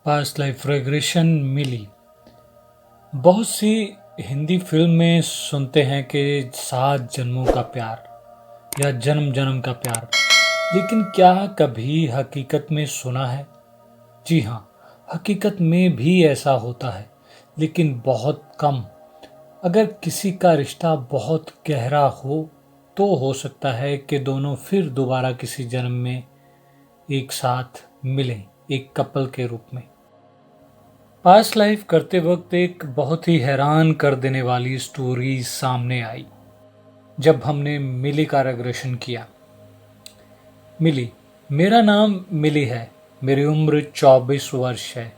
Past life regression मिली। बहुत सी Hindi film में सुनते हैं कि 7 जन्मों का प्यार या जन्म जन्म का प्यार, लेकिन क्या कभी हकीकत में सुना है? जी हाँ, हकीकत में भी ऐसा होता है, लेकिन बहुत कम। अगर किसी का रिश्ता बहुत गहरा हो तो हो सकता है कि दोनों फिर दोबारा किसी जन्म में एक साथ मिलें, एक कपल के रूप में। पास्ट लाइफ करते वक्त एक बहुत ही हैरान कर देने वाली स्टोरी सामने आई जब हमने मिली का रेग्रेशन किया। मिली, मेरा नाम मिली है। मेरी उम्र 24 वर्ष है।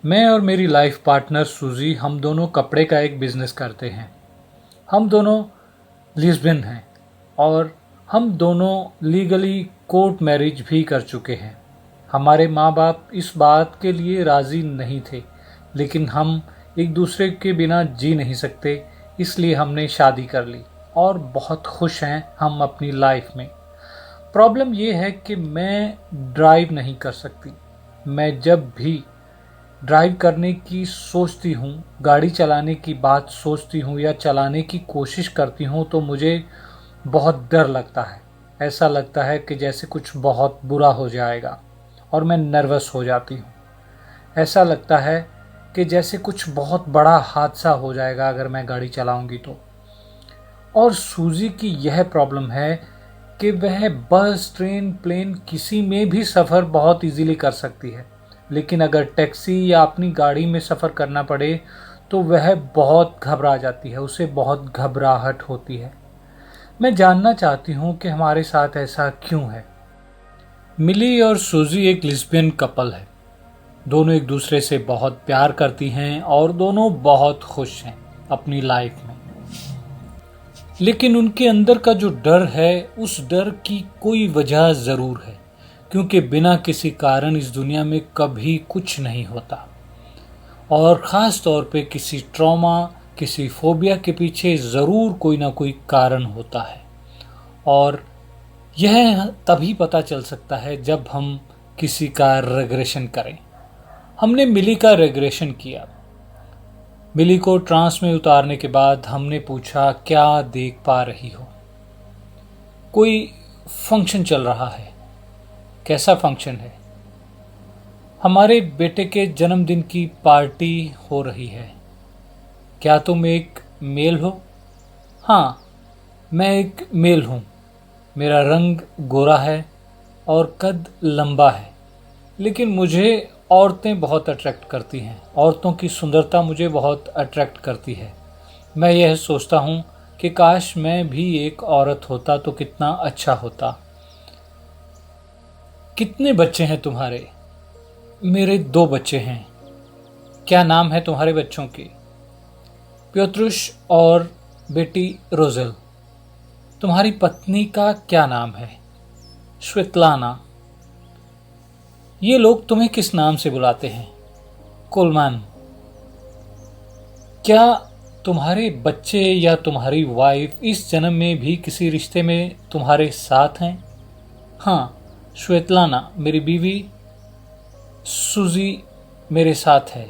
मैं और मेरी लाइफ पार्टनर सूजी, हम दोनों कपड़े का एक बिजनेस करते हैं। हम दोनों लिस्बन हैं और हम दोनों लीगली कोर्ट मैरिज भी कर चुके हैं। हमारे माँ बाप इस बात के लिए राज़ी नहीं थे, लेकिन हम एक दूसरे के बिना जी नहीं सकते, इसलिए हमने शादी कर ली और बहुत खुश हैं हम अपनी लाइफ में। प्रॉब्लम ये है कि मैं ड्राइव नहीं कर सकती। मैं जब भी ड्राइव करने की सोचती हूँ, गाड़ी चलाने की बात सोचती हूँ या चलाने की कोशिश करती हूँ तो मुझे बहुत डर लगता है। ऐसा लगता है कि जैसे कुछ बहुत बुरा हो जाएगा और मैं नर्वस हो जाती हूँ। ऐसा लगता है कि जैसे कुछ बहुत बड़ा हादसा हो जाएगा अगर मैं गाड़ी चलाऊंगी तो। और सूजी की यह प्रॉब्लम है कि वह बस, ट्रेन, प्लेन किसी में भी सफ़र बहुत इजीली कर सकती है, लेकिन अगर टैक्सी या अपनी गाड़ी में सफ़र करना पड़े तो वह बहुत घबरा जाती है, उसे बहुत घबराहट होती है। मैं जानना चाहती हूँ कि हमारे साथ ऐसा क्यों है। मिली और सूजी एक लिस्बियन कपल है। दोनों एक दूसरे से बहुत प्यार करती हैं और दोनों बहुत खुश हैं अपनी लाइफ में। लेकिन उनके अंदर का जो डर है, उस डर की कोई वजह ज़रूर है, क्योंकि बिना किसी कारण इस दुनिया में कभी कुछ नहीं होता। और ख़ास तौर पे किसी ट्रॉमा, किसी फोबिया के पीछे ज़रूर कोई ना कोई कारण होता है। और यह तभी पता चल सकता है जब हम किसी का रेग्रेशन करें। हमने मिली का रेग्रेशन किया। मिली को ट्रांस में उतारने के बाद हमने पूछा, क्या देख पा रही हो? कोई फंक्शन चल रहा है। कैसा फंक्शन है? हमारे बेटे के जन्मदिन की पार्टी हो रही है। क्या तुम एक मेल हो? हाँ, मैं एक मेल हूँ। मेरा रंग गोरा है और कद लंबा है, लेकिन मुझे औरतें बहुत अट्रैक्ट करती हैं। औरतों की सुंदरता मुझे बहुत अट्रैक्ट करती है। मैं यह सोचता हूँ कि काश मैं भी एक औरत होता तो कितना अच्छा होता। कितने बच्चे हैं तुम्हारे? मेरे 2 बच्चे हैं। क्या नाम है तुम्हारे बच्चों के? प्योत्रुश और बेटी रोजेल। तुम्हारी पत्नी का क्या नाम है? श्वेतलाना। ये लोग तुम्हें किस नाम से बुलाते हैं? कोलमान। क्या तुम्हारे बच्चे या तुम्हारी वाइफ इस जन्म में भी किसी रिश्ते में तुम्हारे साथ हैं? हाँ, श्वेतलाना मेरी बीवी, सूजी मेरे साथ है।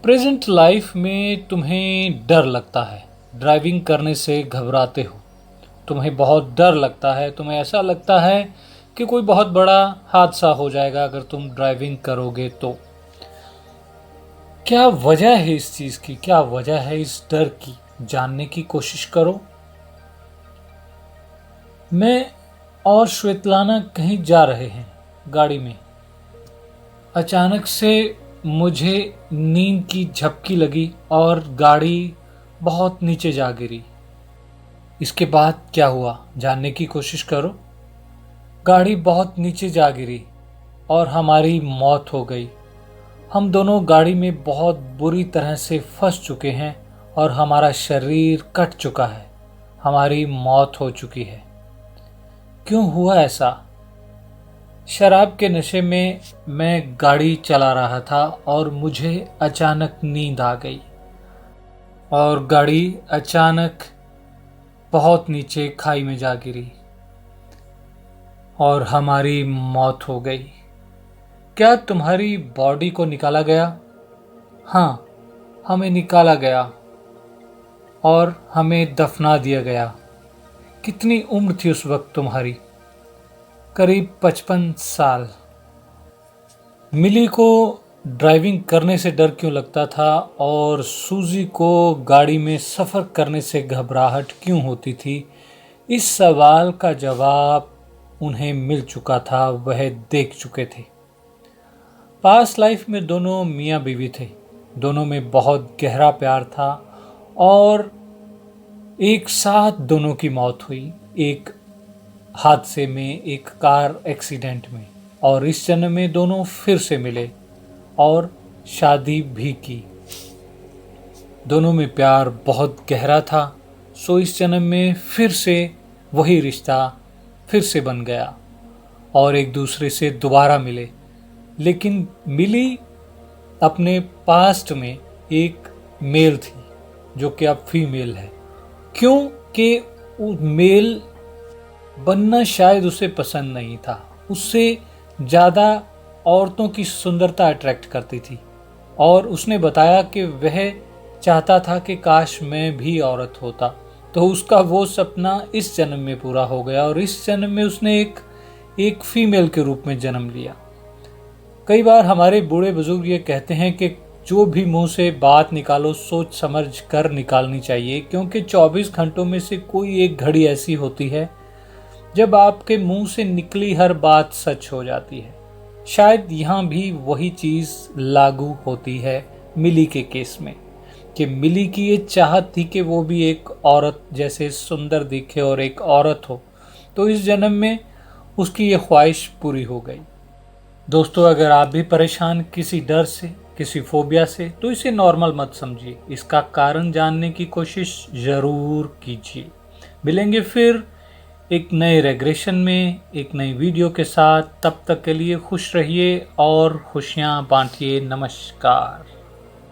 प्रेजेंट लाइफ में तुम्हें डर लगता है, ड्राइविंग करने से घबराते हो। तुम्हें बहुत डर लगता है, तुम्हें ऐसा लगता है कि कोई बहुत बड़ा हादसा हो जाएगा अगर तुम ड्राइविंग करोगे तो। क्या वजह है इस चीज़ की? क्या वजह है इस डर की? जानने की कोशिश करो। मैं और श्वेतलाना कहीं जा रहे हैं गाड़ी में। अचानक से मुझे नींद की झपकी लगी और गाड़ी बहुत नीचे जा गिरी। इसके बाद क्या हुआ, जानने की कोशिश करो। गाड़ी बहुत नीचे जा गिरी और हमारी मौत हो गई। हम दोनों गाड़ी में बहुत बुरी तरह से फंस चुके हैं और हमारा शरीर कट चुका है। हमारी मौत हो चुकी है। क्यों हुआ ऐसा? शराब के नशे में मैं गाड़ी चला रहा था और मुझे अचानक नींद आ गई और गाड़ी अचानक बहुत नीचे खाई में जा गिरी और हमारी मौत हो गई। क्या तुम्हारी बॉडी को निकाला गया? हाँ, हमें निकाला गया और हमें दफना दिया गया। कितनी उम्र थी उस वक्त तुम्हारी? करीब 55 साल। मिली को ड्राइविंग करने से डर क्यों लगता था और सूजी को गाड़ी में सफ़र करने से घबराहट क्यों होती थी? इस सवाल का जवाब उन्हें मिल चुका था, वह देख चुके थे। पास्ट लाइफ में दोनों मियाँ बीवी थे, दोनों में बहुत गहरा प्यार था और एक साथ दोनों की मौत हुई, एक हादसे में, एक कार एक्सीडेंट में। और इस जन्म में दोनों फिर से मिले और शादी भी की। दोनों में प्यार बहुत गहरा था, सो इस जन्म में फिर से वही रिश्ता फिर से बन गया और एक दूसरे से दोबारा मिले। लेकिन मिली अपने पास्ट में एक मेल थी जो कि अब फीमेल है। क्यों कि मेल बनना शायद उसे पसंद नहीं था, उससे ज़्यादा औरतों की सुंदरता अट्रैक्ट करती थी और उसने बताया कि वह चाहता था कि काश मैं भी औरत होता। तो उसका वो सपना इस जन्म में पूरा हो गया और इस जन्म में उसने एक फीमेल के रूप में जन्म लिया। कई बार हमारे बूढ़े बुजुर्ग ये कहते हैं कि जो भी मुंह से बात निकालो सोच समझ कर निकालनी चाहिए, क्योंकि 24 घंटों में से कोई एक घड़ी ऐसी होती है जब आपके मुंह से निकली हर बात सच हो जाती है। शायद यहाँ भी वही चीज़ लागू होती है मिली के केस में, कि मिली की ये चाहत थी कि वो भी एक औरत जैसे सुंदर दिखे और एक औरत हो, तो इस जन्म में उसकी ये ख्वाहिश पूरी हो गई। दोस्तों, अगर आप भी परेशान किसी डर से, किसी फोबिया से, तो इसे नॉर्मल मत समझिए, इसका कारण जानने की कोशिश ज़रूर कीजिए। मिलेंगे फिर एक नए रेग्रेशन में, एक नई वीडियो के साथ। तब तक के लिए खुश रहिए और खुशियाँ बांटिए। नमस्कार।